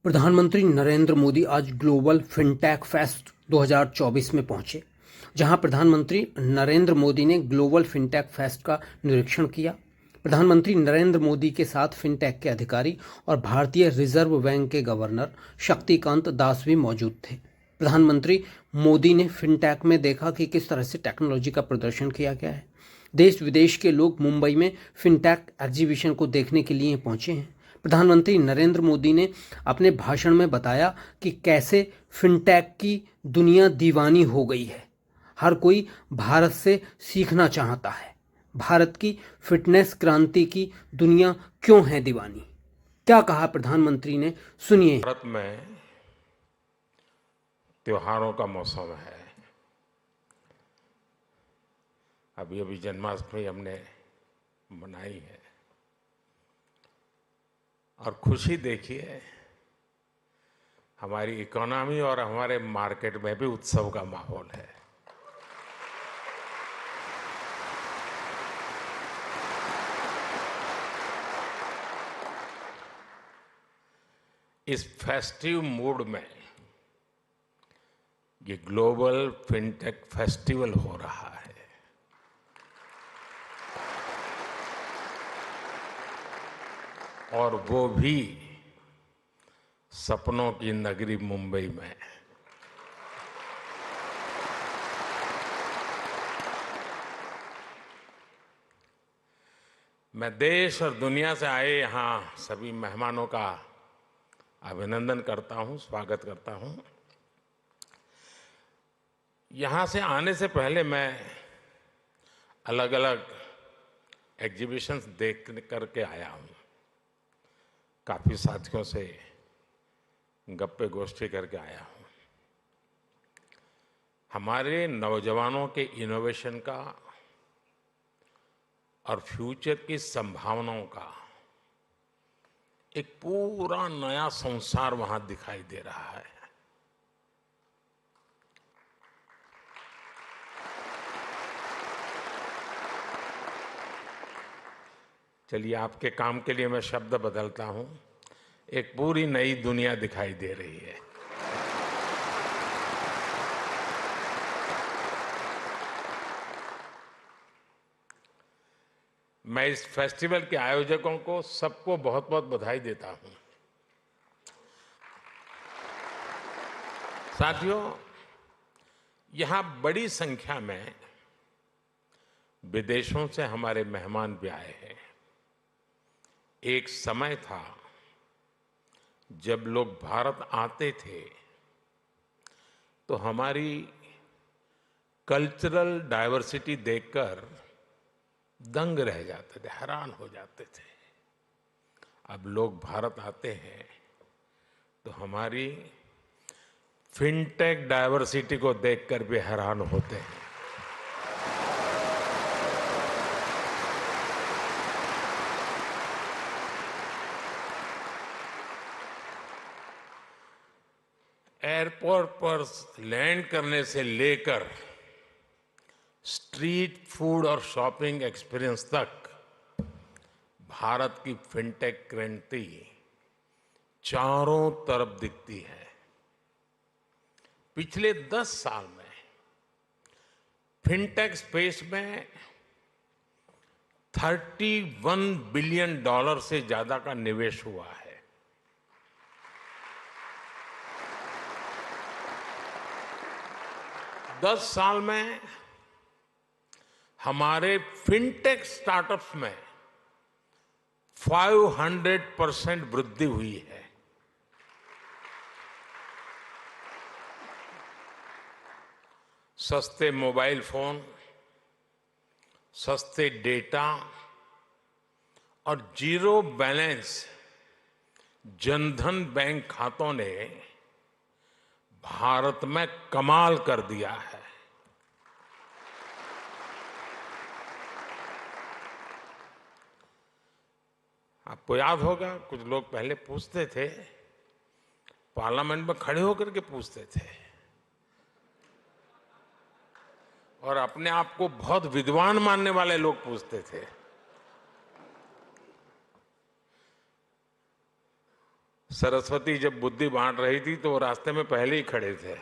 प्रधानमंत्री नरेंद्र मोदी आज global fintech fest 2024 में पहुंचे, जहां प्रधानमंत्री नरेंद्र मोदी ने ग्लोबल फिनटेक फेस्ट का निरीक्षण किया। प्रधानमंत्री नरेंद्र मोदी के साथ फिनटेक के अधिकारी और भारतीय रिजर्व बैंक के गवर्नर शक्तिकांत दास भी मौजूद थे। प्रधानमंत्री मोदी ने फिनटेक में देखा कि किस तरह से टेक्नोलॉजी का प्रदर्शन किया गया है। देश विदेश के लोग मुंबई में फिनटेक एग्जीबिशन को देखने के लिए पहुंचे हैं। प्रधानमंत्री नरेंद्र मोदी ने अपने भाषण में बताया कि कैसे फिनटेक की दुनिया दीवानी हो गई है। हर कोई भारत से सीखना चाहता है। भारत की फिटनेस क्रांति की दुनिया क्यों है दीवानी? क्या कहा प्रधानमंत्री ने, सुनिए। भारत में त्योहारों का मौसम है। अभी अभी जन्माष्टमी हमने मनाई है और खुशी देखिए, हमारी इकोनॉमी और हमारे मार्केट में भी उत्सव का माहौल है। इस फेस्टिव मूड में ये ग्लोबल फिनटेक फेस्टिवल हो रहा है। और वो भी सपनों की नगरी मुंबई में। मैं देश और दुनिया से आए यहाँ सभी मेहमानों का अभिनंदन करता हूँ, स्वागत करता हूँ। यहाँ से आने से पहले मैं अलग अलग एग्जीबिशंस देख करके आया हूँ। काफी साथियों से गप्पे गोष्ठी करके आया हूँ। हमारे नौजवानों के इनोवेशन का और फ्यूचर की संभावनाओं का एक पूरा नया संसार वहां दिखाई दे रहा है। चलिए, आपके काम के लिए मैं शब्द बदलता हूं। एक पूरी नई दुनिया दिखाई दे रही है। मैं इस फेस्टिवल के आयोजकों को सबको बहुत बहुत बधाई देता हूं। साथियों, यहां बड़ी संख्या में विदेशों से हमारे मेहमान भी आए हैं। एक समय था जब लोग भारत आते थे तो हमारी कल्चरल डाइवर्सिटी देखकर दंग रह जाते थे, हैरान हो जाते थे। अब लोग भारत आते हैं तो हमारी फिनटेक डाइवर्सिटी को देखकर भी हैरान होते हैं। एयरपोर्ट पर लैंड करने से लेकर स्ट्रीट फूड और शॉपिंग एक्सपीरियंस तक भारत की फिनटेक क्रांति चारों तरफ दिखती है। पिछले 10 साल में फिनटेक स्पेस में $31 बिलियन से ज्यादा का निवेश हुआ है। दस साल में हमारे फिनटेक स्टार्टअप्स में 500% वृद्धि हुई है। सस्ते मोबाइल फोन, सस्ते डेटा और जीरो बैलेंस जनधन बैंक खातों ने भारत में कमाल कर दिया है। आपको याद होगा, कुछ लोग पहले पूछते थे, पार्लियामेंट में खड़े होकर के पूछते थे और अपने आप को बहुत विद्वान मानने वाले लोग पूछते थे। सरस्वती जब बुद्धि बांट रही थी तो वो रास्ते में पहले ही खड़े थे।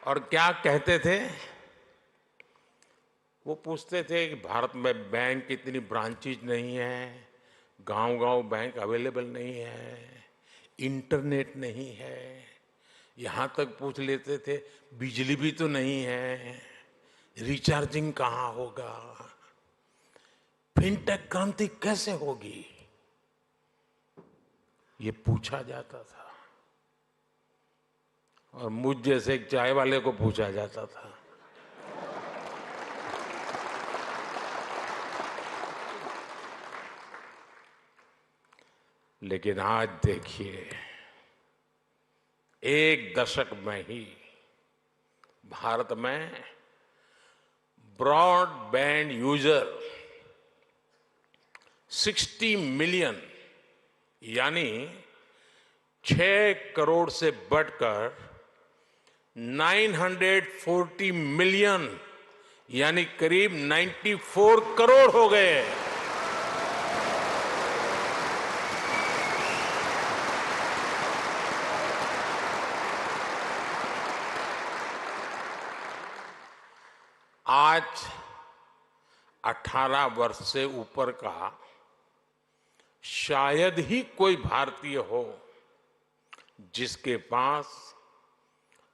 और क्या कहते थे? वो पूछते थे कि भारत में बैंक की इतनी ब्रांचेज नहीं है, गांव-गांव बैंक अवेलेबल नहीं है, इंटरनेट नहीं है, यहाँ तक पूछ लेते थे बिजली भी तो नहीं है, रिचार्जिंग कहाँ होगा, फिनटेक क्रांति कैसे होगी, ये पूछा जाता था। और मुझ जैसे एक चाय वाले को पूछा जाता था। लेकिन आज देखिए, एक दशक में ही भारत में ब्रॉडबैंड यूजर 60 मिलियन यानी 6 करोड़ से बढ़कर 940 मिलियन यानी करीब 94 करोड़ हो गए। आज 18 वर्ष से ऊपर का शायद ही कोई भारतीय हो जिसके पास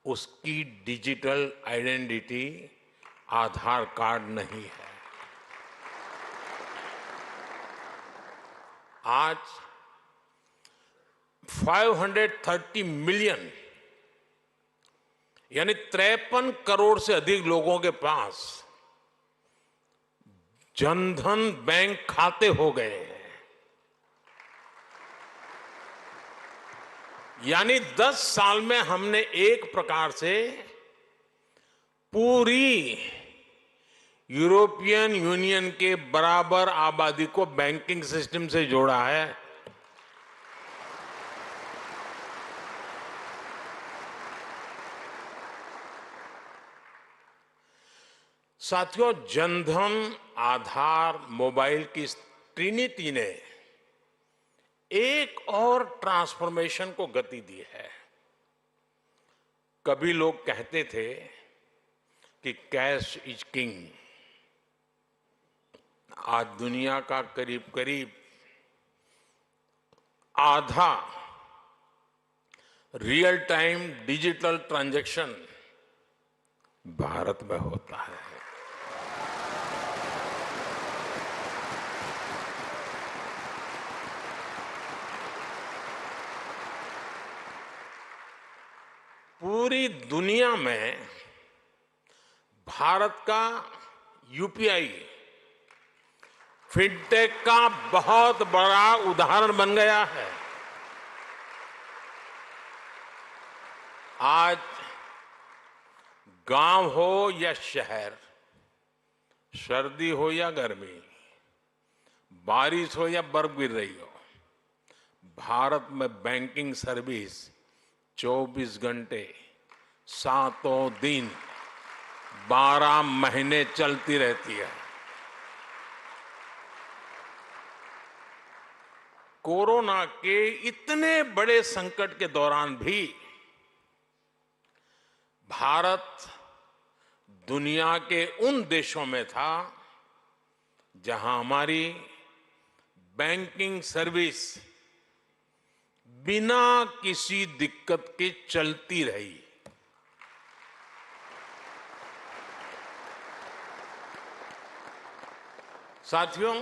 उसकी डिजिटल आइडेंटिटी आधार कार्ड नहीं है। आज 530 मिलियन यानी 53 करोड़ से अधिक लोगों के पास जनधन बैंक खाते हो गए हैं। यानी 10 साल में हमने एक प्रकार से पूरी यूरोपियन यूनियन के बराबर आबादी को बैंकिंग सिस्टम से जोड़ा है। साथियों, जनधन, आधार, मोबाइल की इस ट्रिनिटी ने एक और ट्रांसफॉर्मेशन को गति दी है। कभी लोग कहते थे कि कैश इज किंग। आज दुनिया का करीब करीब आधा real time digital transaction Bharat में होता है। पूरी दुनिया में भारत का यूपीआई फिनटेक का बहुत बड़ा उदाहरण बन गया है। आज गांव हो या शहर, सर्दी हो या गर्मी, बारिश हो या बर्फ गिर रही हो, भारत में बैंकिंग सर्विस 24 घंटे, 7 दिन, 12 महीने चलती रहती है। कोरोना के इतने बड़े संकट के दौरान भी भारत दुनिया के उन देशों में था जहां हमारी बैंकिंग सर्विस बिना किसी दिक्कत के चलती रही। साथियों,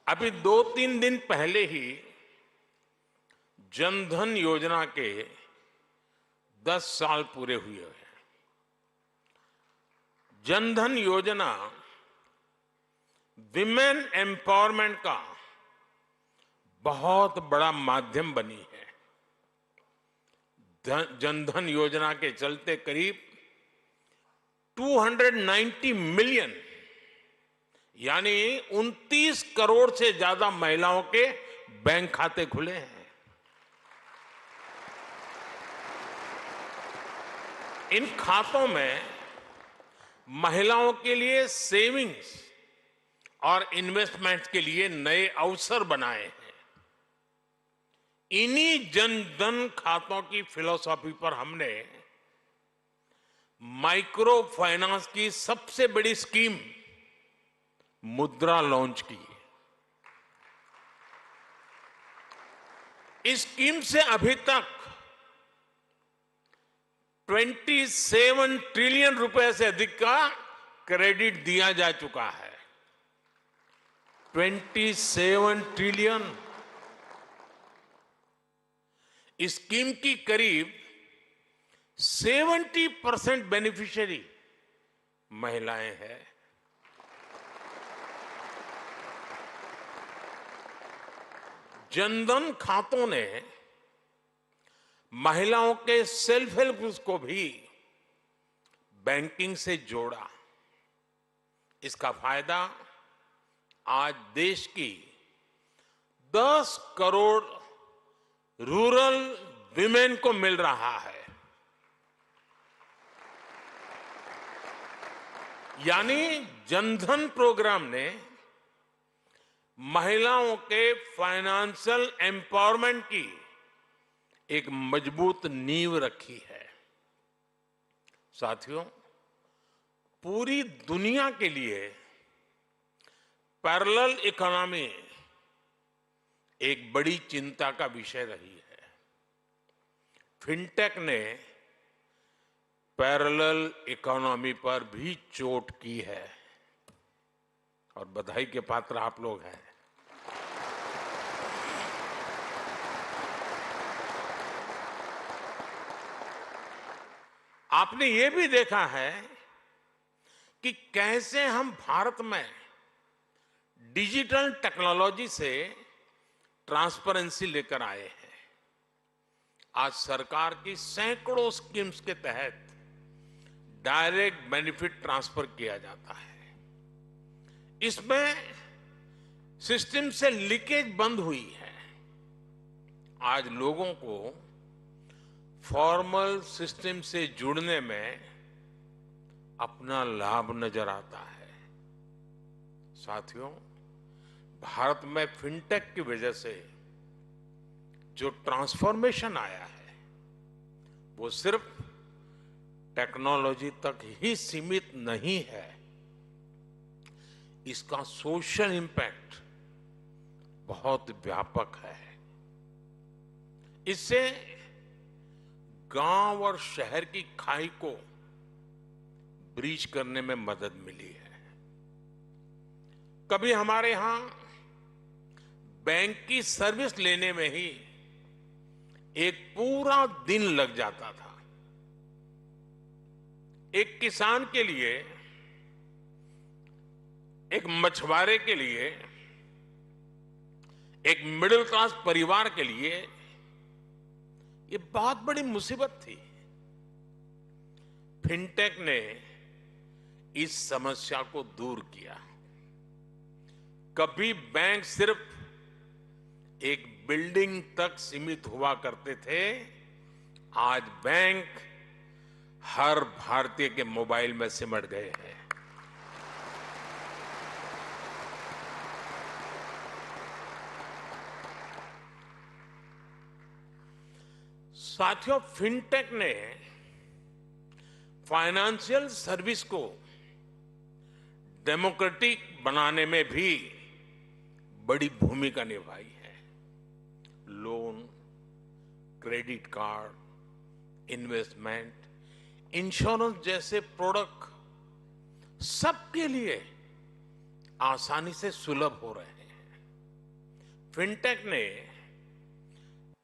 अभी 2-3 दिन पहले ही जनधन योजना के 10 साल पूरे हुए हैं। जनधन योजना विमेन एम्पावरमेंट का बहुत बड़ा माध्यम बनी है। जनधन योजना के चलते करीब 290 मिलियन यानी 29 करोड़ से ज्यादा महिलाओं के बैंक खाते खुले हैं। इन खातों में महिलाओं के लिए सेविंग्स और इन्वेस्टमेंट के लिए नए अवसर बनाए हैं। इन्हीं जन धन खातों की फिलॉसफी पर हमने माइक्रो फाइनेंस की सबसे बड़ी स्कीम मुद्रा लॉन्च की। इस स्कीम से अभी तक 27 ट्रिलियन रुपए से अधिक का क्रेडिट दिया जा चुका है। 27 ट्रिलियन। इस स्कीम की करीब 70% बेनिफिशियरी महिलाएं हैं। जनधन खातों ने महिलाओं के सेल्फ हेल्प ग्रुप्स को भी बैंकिंग से जोड़ा। इसका फायदा आज देश की 10 करोड़ रूरल विमेन को मिल रहा है। यानी जनधन प्रोग्राम ने महिलाओं के फाइनेंशियल एम्पावरमेंट की एक मजबूत नींव रखी है। साथियों, पूरी दुनिया के लिए पैरेलल इकोनॉमी एक बड़ी चिंता का विषय रही है। फिनटेक ने पैरेलल इकोनॉमी पर भी चोट की है और बधाई के पात्र आप लोग हैं। आपने ये भी देखा है कि कैसे हम भारत में डिजिटल टेक्नोलॉजी से ट्रांसपेरेंसी लेकर आए हैं। आज सरकार की सैकड़ों स्कीम्स के तहत डायरेक्ट बेनिफिट ट्रांसफर किया जाता है। इसमें सिस्टम से लीकेज बंद हुई है। आज लोगों को फॉर्मल सिस्टम से जुड़ने में अपना लाभ नजर आता है। साथियों, भारत में फिनटेक की वजह से जो ट्रांसफॉर्मेशन आया है वो सिर्फ टेक्नोलॉजी तक ही सीमित नहीं है। इसका सोशल इंपैक्ट बहुत व्यापक है। इससे गांव और शहर की खाई को ब्रीच करने में मदद मिली है। कभी हमारे यहां बैंक की सर्विस लेने में ही एक पूरा दिन लग जाता था। एक किसान के लिए, एक मछुआरे के लिए, एक मिडिल क्लास परिवार के लिए ये बहुत बड़ी मुसीबत थी। फिनटेक ने इस समस्या को दूर किया। कभी बैंक सिर्फ एक बिल्डिंग तक सीमित हुआ करते थे, आज बैंक हर भारतीय के मोबाइल में सिमट गए हैं। साथियों, फिनटेक ने फाइनेंशियल सर्विस को डेमोक्रेटिक बनाने में भी बड़ी भूमिका निभाई है। Loan, credit card, investment, insurance जैसे प्रोडक्ट सबके लिए आसानी से सुलभ हो रहे हैं। फिनटेक ने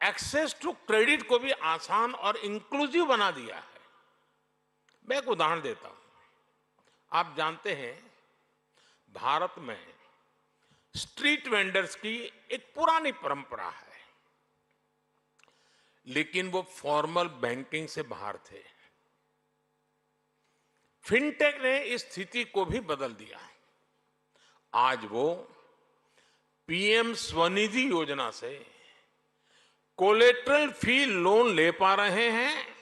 एक्सेस टू क्रेडिट को भी आसान और इंक्लूसिव बना दिया है। मैं एक उदाहरण देता हूं। आप जानते हैं, भारत में स्ट्रीट वेंडर्स की एक पुरानी परंपरा है, लेकिन वो फॉर्मल बैंकिंग से बाहर थे। फिनटेक ने इस स्थिति को भी बदल दिया। आज वो पीएम स्वनिधि योजना से कोलेटरल फ्री लोन ले पा रहे हैं,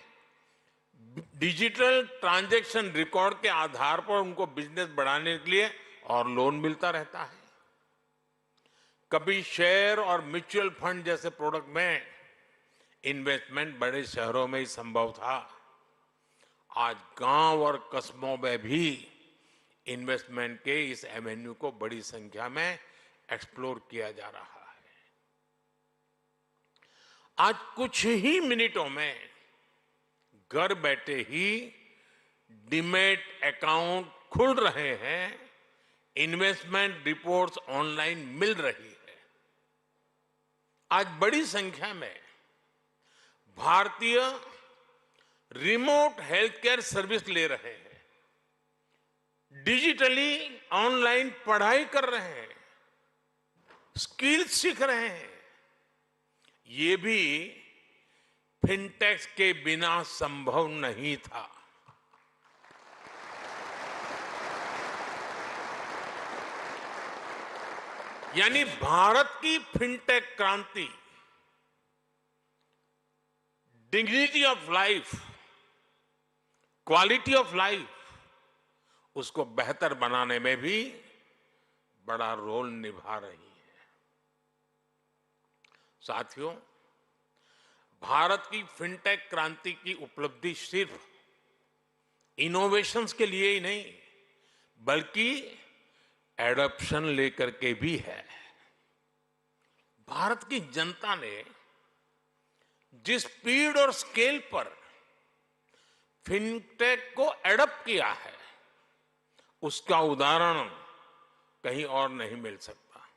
डिजिटल ट्रांजैक्शन रिकॉर्ड के आधार पर उनको बिजनेस बढ़ाने के लिए और लोन मिलता रहता है। कभी शेयर और म्यूचुअल फंड जैसे प्रोडक्ट में इन्वेस्टमेंट बड़े शहरों में ही संभव था। आज गांव और कस्बों में भी इन्वेस्टमेंट के इस एवेन्यू को बड़ी संख्या में एक्सप्लोर किया जा रहा है। आज कुछ ही मिनटों में घर बैठे ही डीमैट अकाउंट खुल रहे हैं, इन्वेस्टमेंट रिपोर्ट्स ऑनलाइन मिल रही है। आज बड़ी संख्या में भारतीय रिमोट हेल्थ केयर सर्विस ले रहे हैं, डिजिटली ऑनलाइन पढ़ाई कर रहे हैं, स्किल सीख रहे हैं। ये भी फिनटेक्स के बिना संभव नहीं था। यानी भारत की फिनटेक क्रांति dignity of life, quality of life उसको बेहतर बनाने में भी बड़ा रोल निभा रही है। साथियों, भारत की फिनटेक क्रांति की उपलब्धि सिर्फ इनोवेशंस के लिए ही नहीं बल्कि एडॉप्शन लेकर के भी है। भारत की जनता ने जिस स्पीड और स्केल पर फिनटेक को एडॉप्ट किया है उसका उदाहरण कहीं और नहीं मिल सकता।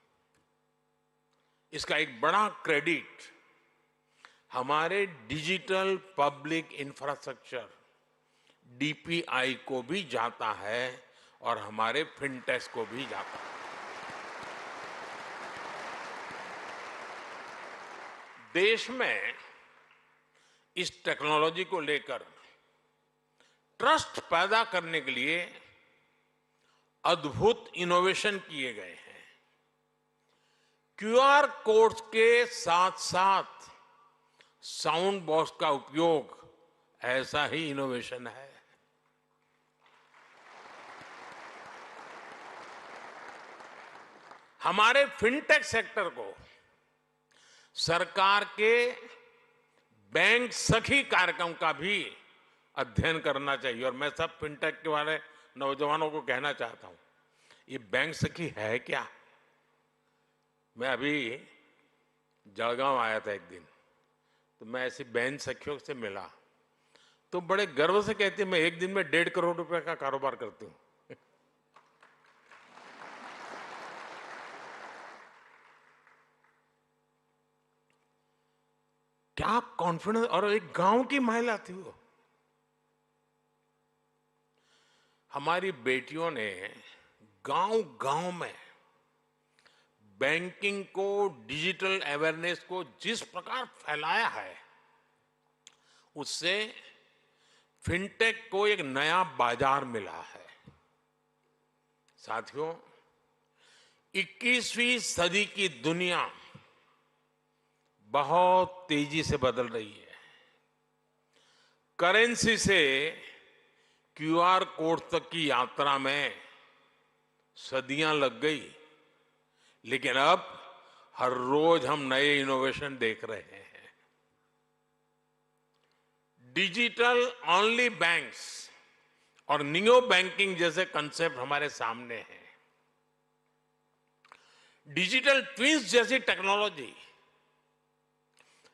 इसका एक बड़ा क्रेडिट हमारे डिजिटल पब्लिक इंफ्रास्ट्रक्चर डीपीआई को भी जाता है और हमारे फिनटेक्स को भी जाता है। देश में इस टेक्नोलॉजी को लेकर ट्रस्ट पैदा करने के लिए अद्भुत इनोवेशन किए गए हैं। क्यूआर कोड्स के साथ साथ साउंड बॉक्स का उपयोग ऐसा ही इनोवेशन है। हमारे फिनटेक सेक्टर को सरकार के बैंक सखी कार्यक्रम का भी अध्ययन करना चाहिए। और मैं सब फिनटेक के वाले नौजवानों को कहना चाहता हूं, ये बैंक सखी है क्या? मैं अभी जलगांव आया था एक दिन, तो मैं ऐसी बैंक सखियों से मिला तो बड़े गर्व से कहती मैं एक दिन में 1.5 करोड़ रुपए का कारोबार करती हूं। क्या कॉन्फिडेंस! और एक गांव की महिला थी वो। हमारी बेटियों ने गांव-गांव में बैंकिंग को, डिजिटल अवेयरनेस को जिस प्रकार फैलाया है उससे फिनटेक को एक नया बाजार मिला है। साथियों, 21वीं सदी की दुनिया बहुत तेजी से बदल रही है। करेंसी से क्यूआर कोड तक की यात्रा में सदियां लग गई, लेकिन अब हर रोज हम नए इनोवेशन देख रहे हैं। डिजिटल ओनली बैंक्स और नियो बैंकिंग जैसे कंसेप्ट हमारे सामने हैं। डिजिटल ट्विंस जैसी टेक्नोलॉजी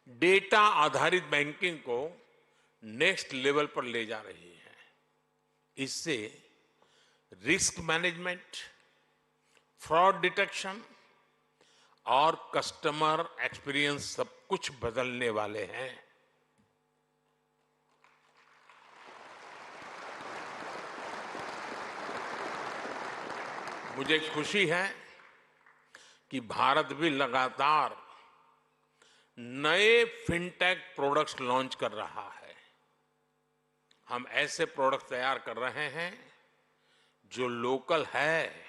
डेटा आधारित बैंकिंग को नेक्स्ट लेवल पर ले जा रही है। इससे रिस्क मैनेजमेंट, फ्रॉड डिटेक्शन और कस्टमर एक्सपीरियंस सब कुछ बदलने वाले हैं। मुझे खुशी है कि भारत भी लगातार नए फिनटेक प्रोडक्ट्स लॉन्च कर रहा है। हम ऐसे प्रोडक्ट तैयार कर रहे हैं जो लोकल है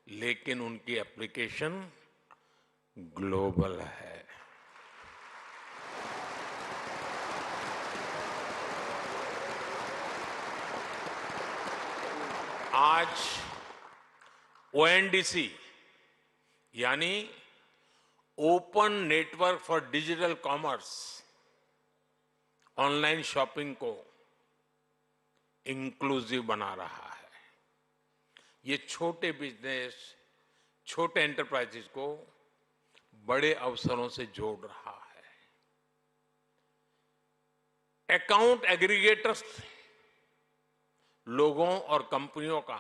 लेकिन उनकी एप्लीकेशन ग्लोबल है। आज ओएनडीसी यानी open network for digital commerce online shopping को इंक्लूसिव बना रहा है। ये छोटे बिजनेस, छोटे एंटरप्राइजेस को बड़े अवसरों से जोड़ रहा है। अकाउंट एग्रीगेटर्स लोगों और कंपनियों का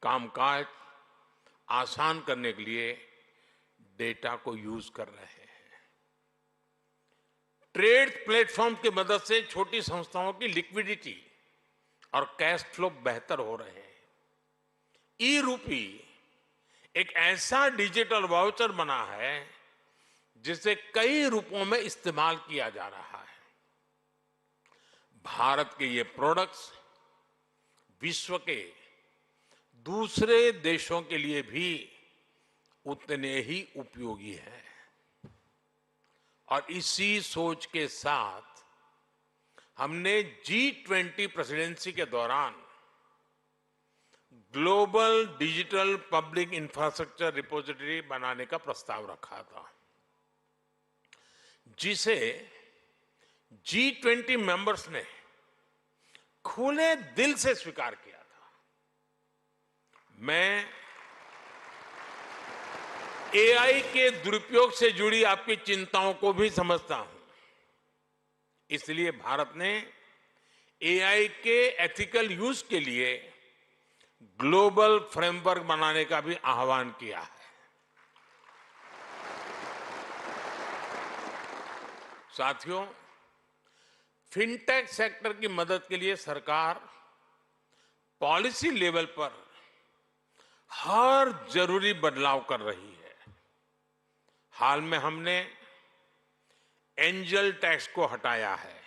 कामकाज आसान करने के लिए डेटा को यूज कर रहे हैं। ट्रेड प्लेटफॉर्म की मदद से छोटी संस्थाओं की लिक्विडिटी और कैश फ्लो बेहतर हो रहे हैं। ई रूपी एक ऐसा डिजिटल वाउचर बना है जिसे कई रूपों में इस्तेमाल किया जा रहा है। भारत के ये प्रोडक्ट्स विश्व के दूसरे देशों के लिए भी उतने ही उपयोगी हैं। और इसी सोच के साथ हमने G20 प्रेसिडेंसी के दौरान global digital public infrastructure repository बनाने का प्रस्ताव रखा था, जिसे G20 मेंबर्स ने खुले दिल से स्वीकार किया था। मैं एआई के दुरुपयोग से जुड़ी आपकी चिंताओं को भी समझता हूं। इसलिए भारत ने एआई के एथिकल यूज के लिए ग्लोबल फ्रेमवर्क बनाने का भी आह्वान किया है। साथियों, फिनटेक सेक्टर की मदद के लिए सरकार पॉलिसी लेवल पर हर जरूरी बदलाव कर रही है। हाल में हमने एंजल टैक्स को हटाया है।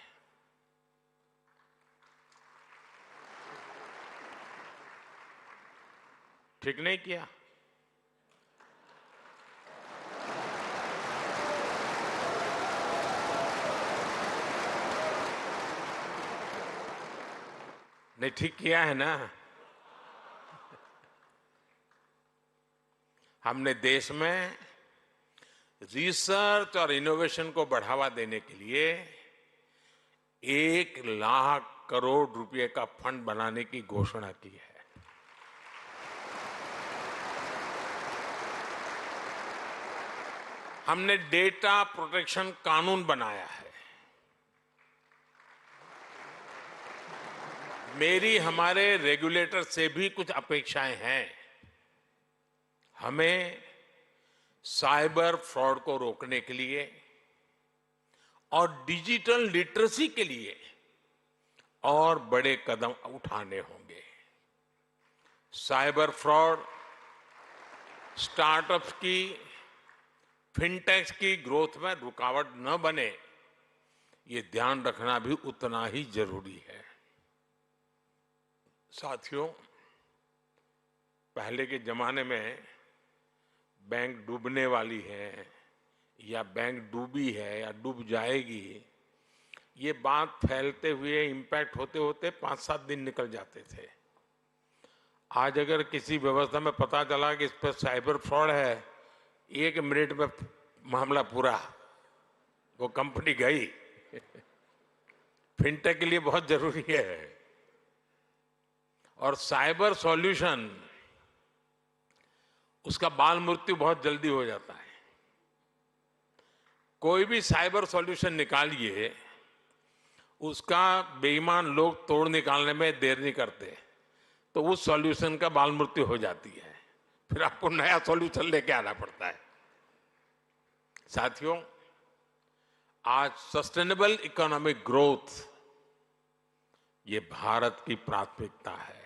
ठीक नहीं किया? नहीं, ठीक किया है ना? हमने देश में रिसर्च और इनोवेशन को बढ़ावा देने के लिए 1,00,000 करोड़ रुपए का फंड बनाने की घोषणा की है। हमने डेटा प्रोटेक्शन कानून बनाया है। मेरी हमारे रेगुलेटर से भी कुछ अपेक्षाएं हैं। हमें साइबर फ्रॉड को रोकने के लिए और डिजिटल लिटरेसी के लिए और बड़े कदम उठाने होंगे। साइबर फ्रॉड स्टार्टअप्स की, फिनटेक्स की ग्रोथ में रुकावट न बने, ये ध्यान रखना भी उतना ही जरूरी है। साथियों, पहले के जमाने में बैंक डूबने वाली है या बैंक डूबी है या डूब जाएगी, ये बात फैलते हुए इम्पैक्ट होते होते 5-7 दिन निकल जाते थे। आज अगर किसी व्यवस्था में पता चला कि इस पर साइबर फ्रॉड है, 1 मिनट में मामला पूरा, वो कंपनी गई। फिनटेक के लिए बहुत जरूरी है। और साइबर सॉल्यूशन, उसका बाल मृत्यु बहुत जल्दी हो जाता है। कोई भी साइबर सॉल्यूशन निकालिए, उसका बेईमान लोग तोड़ निकालने में देर नहीं करते, तो उस सॉल्यूशन का बाल मृत्यु हो जाती है। फिर आपको नया सॉल्यूशन लेके आना पड़ता है। साथियों, आज सस्टेनेबल इकोनॉमिक ग्रोथ ये भारत की प्राथमिकता है।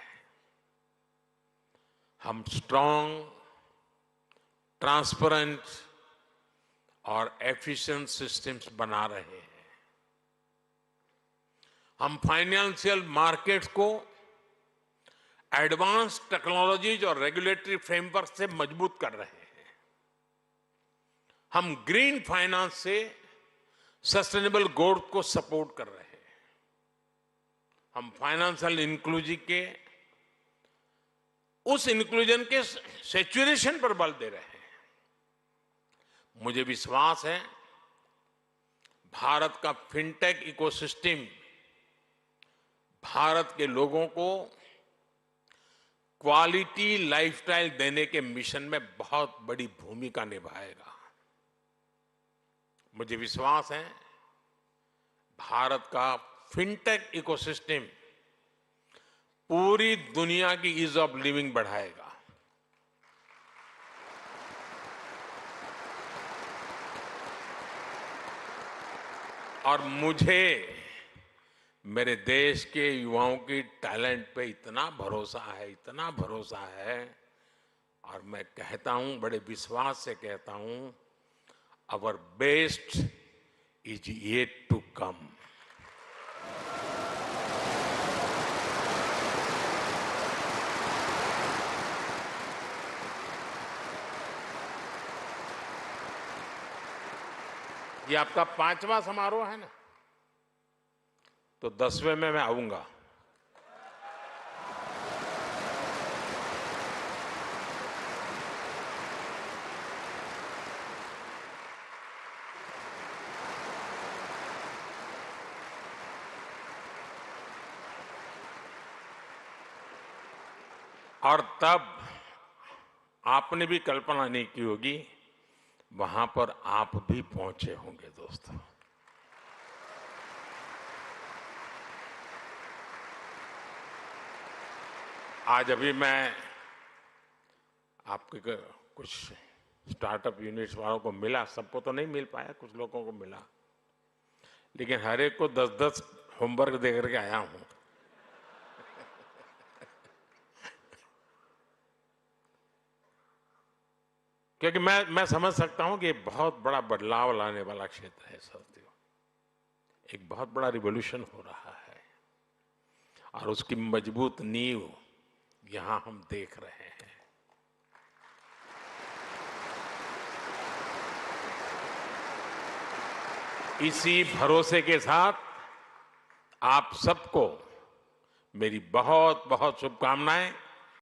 हम स्ट्रांग, ट्रांसपेरेंट और एफिशिएंट सिस्टम्स बना रहे हैं। हम फाइनेंशियल मार्केट्स को एडवांस टेक्नोलॉजीज और रेगुलेटरी फ्रेमवर्क से मजबूत कर रहे हैं। हम ग्रीन फाइनेंस से सस्टेनेबल ग्रोथ को सपोर्ट कर रहे हैं। हम फाइनेंशियल इंक्लूजन के उस इंक्लूजन के सैचुरेशन पर बल दे रहे हैं। मुझे विश्वास है भारत का फिनटेक इकोसिस्टम भारत के लोगों को क्वालिटी लाइफस्टाइल देने के मिशन में बहुत बड़ी भूमिका निभाएगा। मुझे विश्वास है भारत का फिनटेक इकोसिस्टम पूरी दुनिया की ईज ऑफ लिविंग बढ़ाएगा। और मुझे मेरे देश के युवाओं की टैलेंट पे इतना भरोसा है और मैं कहता हूं, बड़े विश्वास से कहता हूं, our best is yet to come. ये आपका 5वां समारोह है ना, तो 10वें में मैं आऊंगा। और तब आपने भी कल्पना नहीं की होगी, वहां पर आप भी पहुंचे होंगे दोस्तों। आज अभी मैं आपके कुछ स्टार्टअप यूनिट्स वालों को मिला, सबको तो नहीं मिल पाया, कुछ लोगों को मिला, लेकिन हर एक को 10-10 होमवर्क दे करके आया हूं। क्योंकि मैं समझ सकता हूं कि बहुत बड़ा बदलाव लाने वाला क्षेत्र है साथियों। एक बहुत बड़ा रिवॉल्यूशन हो रहा है और उसकी मजबूत नींव यहां हम देख रहे हैं। इसी भरोसे के साथ आप सबको मेरी बहुत बहुत शुभकामनाएं।